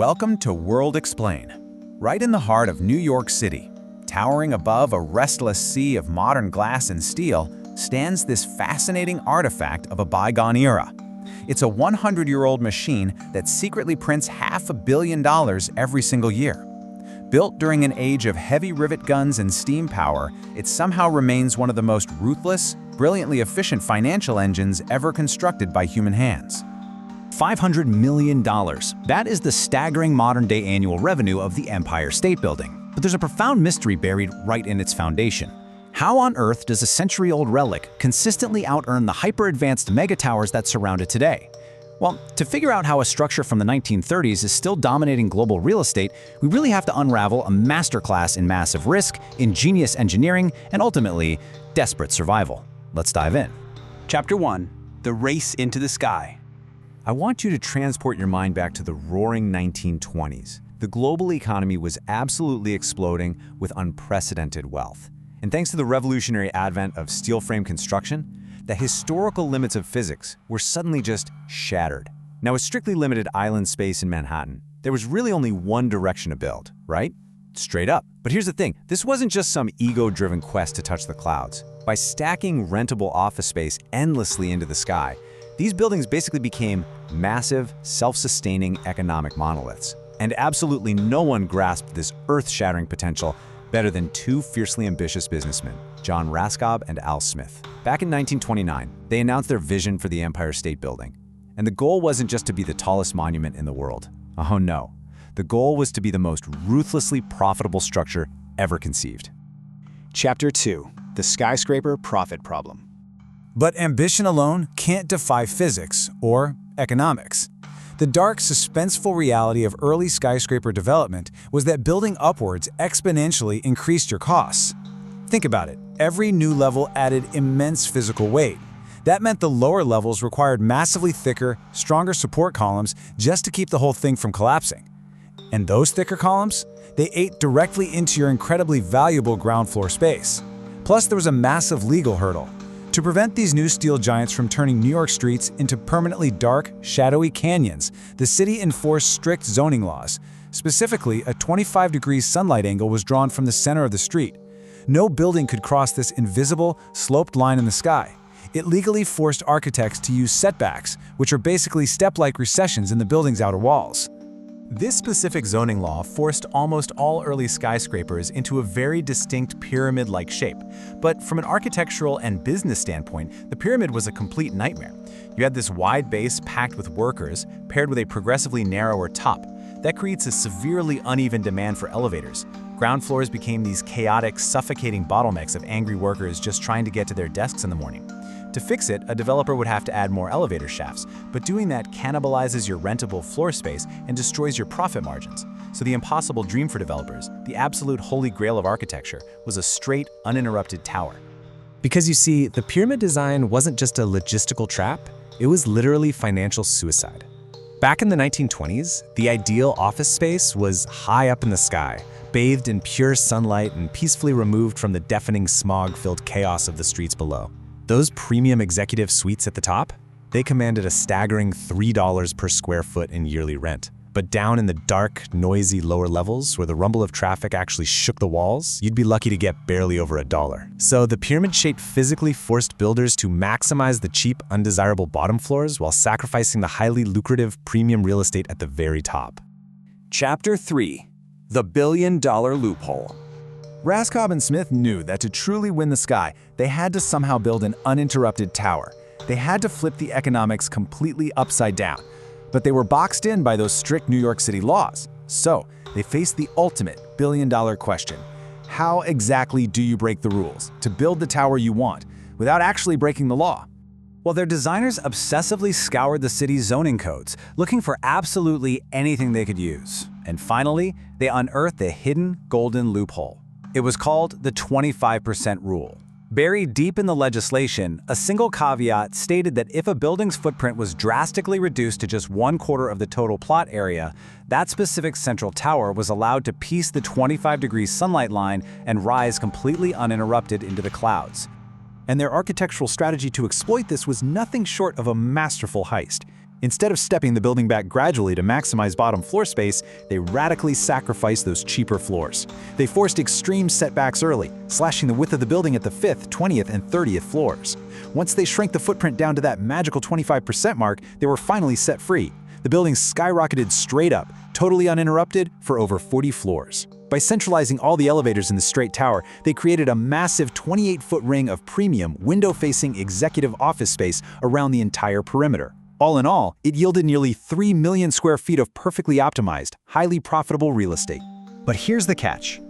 Welcome to WorldXplain. Right in the heart of New York City, towering above a restless sea of modern glass and steel, stands this fascinating artifact of a bygone era. It's a 100-year-old machine that secretly prints $500 million every single year. Built during an age of heavy rivet guns and steam power, it somehow remains one of the most ruthless, brilliantly efficient financial engines ever constructed by human hands. $500 million. That is the staggering modern-day annual revenue of the Empire State Building. But there's a profound mystery buried right in its foundation. How on earth does a century-old relic consistently out-earn the hyper-advanced mega-towers that surround it today? Well, to figure out how a structure from the 1930s is still dominating global real estate, we really have to unravel a masterclass in massive risk, ingenious engineering, and ultimately, desperate survival. Let's dive in. Chapter 1. The Race into the Sky. I want you to transport your mind back to the roaring 1920s. The global economy was absolutely exploding with unprecedented wealth. And thanks to the revolutionary advent of steel frame construction, the historical limits of physics were suddenly just shattered. Now, with strictly limited island space in Manhattan, there was really only one direction to build, right? Straight up. But here's the thing, this wasn't just some ego-driven quest to touch the clouds. By stacking rentable office space endlessly into the sky, these buildings basically became massive, self-sustaining economic monoliths. And absolutely no one grasped this earth-shattering potential better than two fiercely ambitious businessmen, John Raskob and Al Smith. Back in 1929, they announced their vision for the Empire State Building. And the goal wasn't just to be the tallest monument in the world. Oh no. The goal was to be the most ruthlessly profitable structure ever conceived. Chapter 2. The Skyscraper Profit Problem. But ambition alone can't defy physics or economics. The dark, suspenseful reality of early skyscraper development was that building upwards exponentially increased your costs. Think about it. Every new level added immense physical weight. That meant the lower levels required massively thicker, stronger support columns just to keep the whole thing from collapsing. And those thicker columns? They ate directly into your incredibly valuable ground floor space. Plus, there was a massive legal hurdle. To prevent these new steel giants from turning New York streets into permanently dark, shadowy canyons, the city enforced strict zoning laws. Specifically, a 25-degree sunlight angle was drawn from the center of the street. No building could cross this invisible, sloped line in the sky. It legally forced architects to use setbacks, which are basically step-like recessions in the building's outer walls. This specific zoning law forced almost all early skyscrapers into a very distinct pyramid-like shape. But from an architectural and business standpoint, the pyramid was a complete nightmare. You had this wide base packed with workers, paired with a progressively narrower top. That creates a severely uneven demand for elevators. Ground floors became these chaotic, suffocating bottlenecks of angry workers just trying to get to their desks in the morning. To fix it, a developer would have to add more elevator shafts, but doing that cannibalizes your rentable floor space and destroys your profit margins. So the impossible dream for developers, the absolute holy grail of architecture, was a straight, uninterrupted tower. Because you see, the pyramid design wasn't just a logistical trap, it was literally financial suicide. Back in the 1920s, the ideal office space was high up in the sky, bathed in pure sunlight and peacefully removed from the deafening smog-filled chaos of the streets below. Those premium executive suites at the top, they commanded a staggering $3 per square foot in yearly rent. But down in the dark, noisy lower levels, where the rumble of traffic actually shook the walls, you'd be lucky to get barely over $1. So the pyramid shape physically forced builders to maximize the cheap, undesirable bottom floors while sacrificing the highly lucrative premium real estate at the very top. Chapter 3. The Billion-Dollar Loophole. Raskob and Smith knew that to truly win the sky, they had to somehow build an uninterrupted tower. They had to flip the economics completely upside down. But they were boxed in by those strict New York City laws. So they faced the ultimate billion-dollar question. How exactly do you break the rules to build the tower you want without actually breaking the law? Well, their designers obsessively scoured the city's zoning codes, looking for absolutely anything they could use. And finally, they unearthed a hidden golden loophole. It was called the 25% rule. Buried deep in the legislation, a single caveat stated that if a building's footprint was drastically reduced to just 1/4 of the total plot area, that specific central tower was allowed to piece the 25-degree sunlight line and rise completely uninterrupted into the clouds. And their architectural strategy to exploit this was nothing short of a masterful heist. Instead of stepping the building back gradually to maximize bottom floor space, they radically sacrificed those cheaper floors. They forced extreme setbacks early, slashing the width of the building at the 5th, 20th, and 30th floors. Once they shrank the footprint down to that magical 25% mark, they were finally set free. The building skyrocketed straight up, totally uninterrupted, for over 40 floors. By centralizing all the elevators in the straight tower, they created a massive 28-foot ring of premium, window-facing executive office space around the entire perimeter. All in all, it yielded nearly 3 million square feet of perfectly optimized, highly profitable real estate. But here's the catch.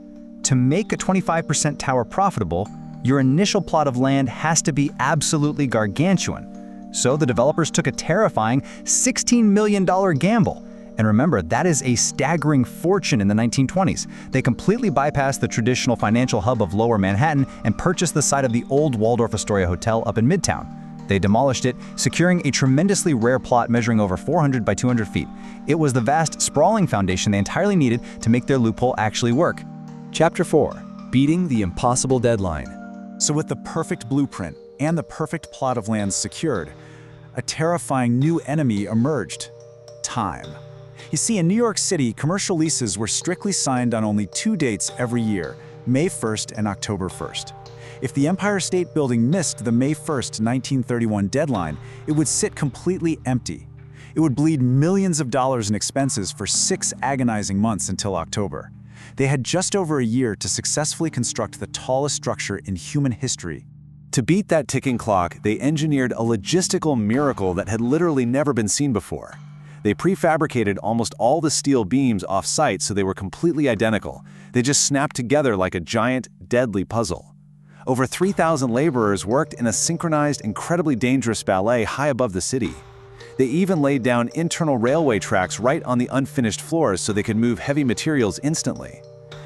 To make a 25% tower profitable, your initial plot of land has to be absolutely gargantuan. So the developers took a terrifying $16 million gamble. And remember, that is a staggering fortune in the 1920s. They completely bypassed the traditional financial hub of Lower Manhattan and purchased the site of the old Waldorf Astoria Hotel up in Midtown. They demolished it, securing a tremendously rare plot measuring over 400 by 200 feet. It was the vast, sprawling foundation they entirely needed to make their loophole actually work. Chapter 4. Beating the impossible deadline. So with the perfect blueprint and the perfect plot of land secured, a terrifying new enemy emerged: time. You see, in New York City, commercial leases were strictly signed on only 2 dates every year, May 1st and October 1st. If the Empire State Building missed the May 1st, 1931 deadline, it would sit completely empty. It would bleed millions of dollars in expenses for 6 agonizing months until October. They had just over a year to successfully construct the tallest structure in human history. To beat that ticking clock, they engineered a logistical miracle that had literally never been seen before. They prefabricated almost all the steel beams off-site so they were completely identical. They just snapped together like a giant, deadly puzzle. Over 3,000 laborers worked in a synchronized, incredibly dangerous ballet high above the city. They even laid down internal railway tracks right on the unfinished floors so they could move heavy materials instantly.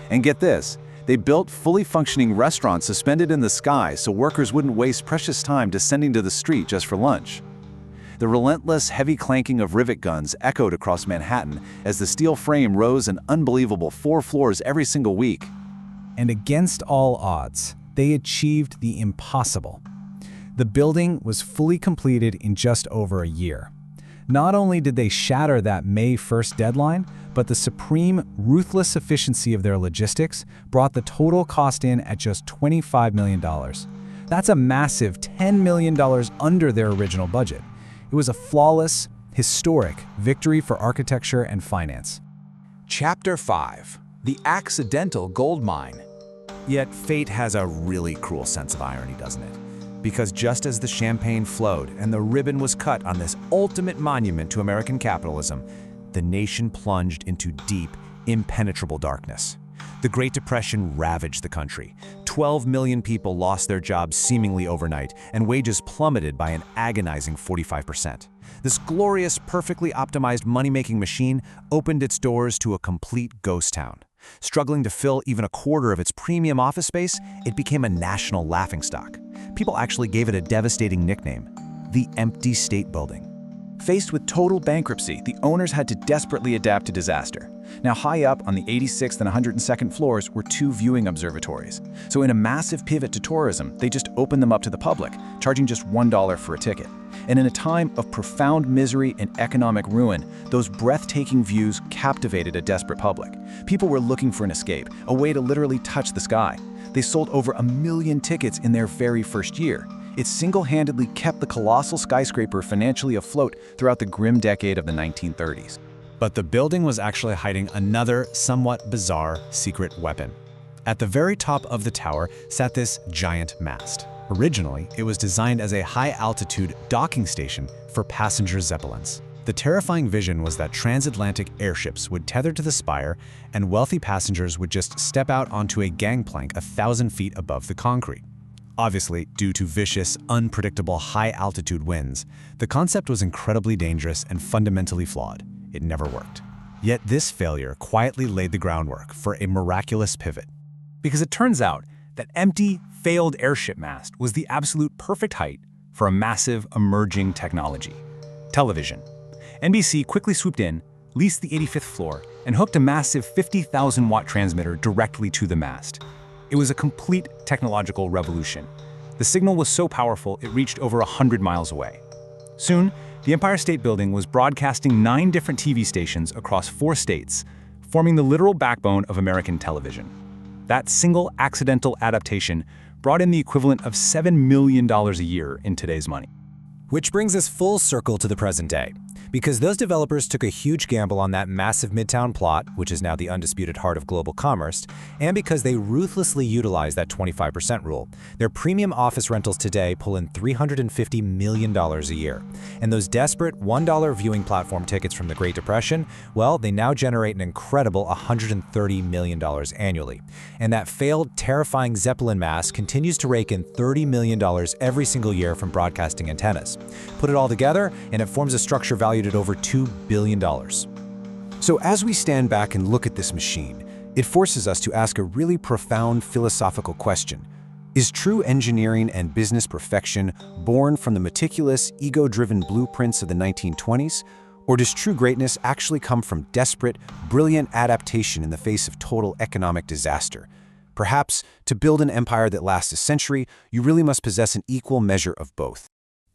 And get this, they built fully functioning restaurants suspended in the sky so workers wouldn't waste precious time descending to the street just for lunch. The relentless, heavy clanking of rivet guns echoed across Manhattan as the steel frame rose an unbelievable 4 floors every single week. And against all odds, they achieved the impossible. The building was fully completed in just over a year. Not only did they shatter that May 1st deadline, but the supreme, ruthless efficiency of their logistics brought the total cost in at just $25 million. That's a massive $10 million under their original budget. It was a flawless, historic victory for architecture and finance. Chapter 5. The Accidental Gold Mine. Yet fate has a really cruel sense of irony, doesn't it? Because just as the champagne flowed and the ribbon was cut on this ultimate monument to American capitalism, the nation plunged into deep, impenetrable darkness. The Great Depression ravaged the country. 12 million people lost their jobs seemingly overnight, and wages plummeted by an agonizing 45%. This glorious, perfectly optimized money-making machine opened its doors to a complete ghost town. Struggling to fill even a quarter of its premium office space, it became a national laughingstock. People actually gave it a devastating nickname: the Empty State Building. Faced with total bankruptcy, the owners had to desperately adapt to disaster. Now, high up on the 86th and 102nd floors were 2 viewing observatories. So in a massive pivot to tourism, they just opened them up to the public, charging just $1 for a ticket. And in a time of profound misery and economic ruin, those breathtaking views captivated a desperate public. People were looking for an escape, a way to literally touch the sky. They sold over 1 million tickets in their very first year. It single-handedly kept the colossal skyscraper financially afloat throughout the grim decade of the 1930s. But the building was actually hiding another, somewhat bizarre, secret weapon. At the very top of the tower sat this giant mast. Originally, it was designed as a high-altitude docking station for passenger zeppelins. The terrifying vision was that transatlantic airships would tether to the spire, and wealthy passengers would just step out onto a gangplank 1,000 feet above the concrete. Obviously, due to vicious, unpredictable high-altitude winds, the concept was incredibly dangerous and fundamentally flawed. It never worked. Yet this failure quietly laid the groundwork for a miraculous pivot. Because it turns out that empty, failed airship mast was the absolute perfect height for a massive, emerging technology: television. NBC quickly swooped in, leased the 85th floor, and hooked a massive 50,000-watt transmitter directly to the mast. It was a complete technological revolution. The signal was so powerful it reached over 100 miles away. Soon, The Empire State Building was broadcasting 9 different TV stations across 4 states, forming the literal backbone of American television. That single accidental adaptation brought in the equivalent of $7 million a year in today's money. Which brings us full circle to the present day. Because those developers took a huge gamble on that massive Midtown plot, which is now the undisputed heart of global commerce, and because they ruthlessly utilized that 25% rule, their premium office rentals today pull in $350 million a year. And those desperate $1 viewing platform tickets from the Great Depression, well, they now generate an incredible $130 million annually. And that failed, terrifying Zeppelin mass continues to rake in $30 million every single year from broadcasting antennas. Put it all together, and it forms a structure valued at over $2 billion. So as we stand back and look at this machine, it forces us to ask a really profound philosophical question. Is true engineering and business perfection born from the meticulous, ego-driven blueprints of the 1920s? Or does true greatness actually come from desperate, brilliant adaptation in the face of total economic disaster? Perhaps, to build an empire that lasts a century, you really must possess an equal measure of both.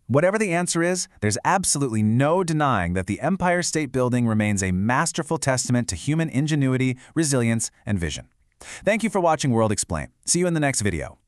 Whatever the answer is, there's absolutely no denying that the Empire State Building remains a masterful testament to human ingenuity, resilience, and vision. Thank you for watching World Explain. See you in the next video.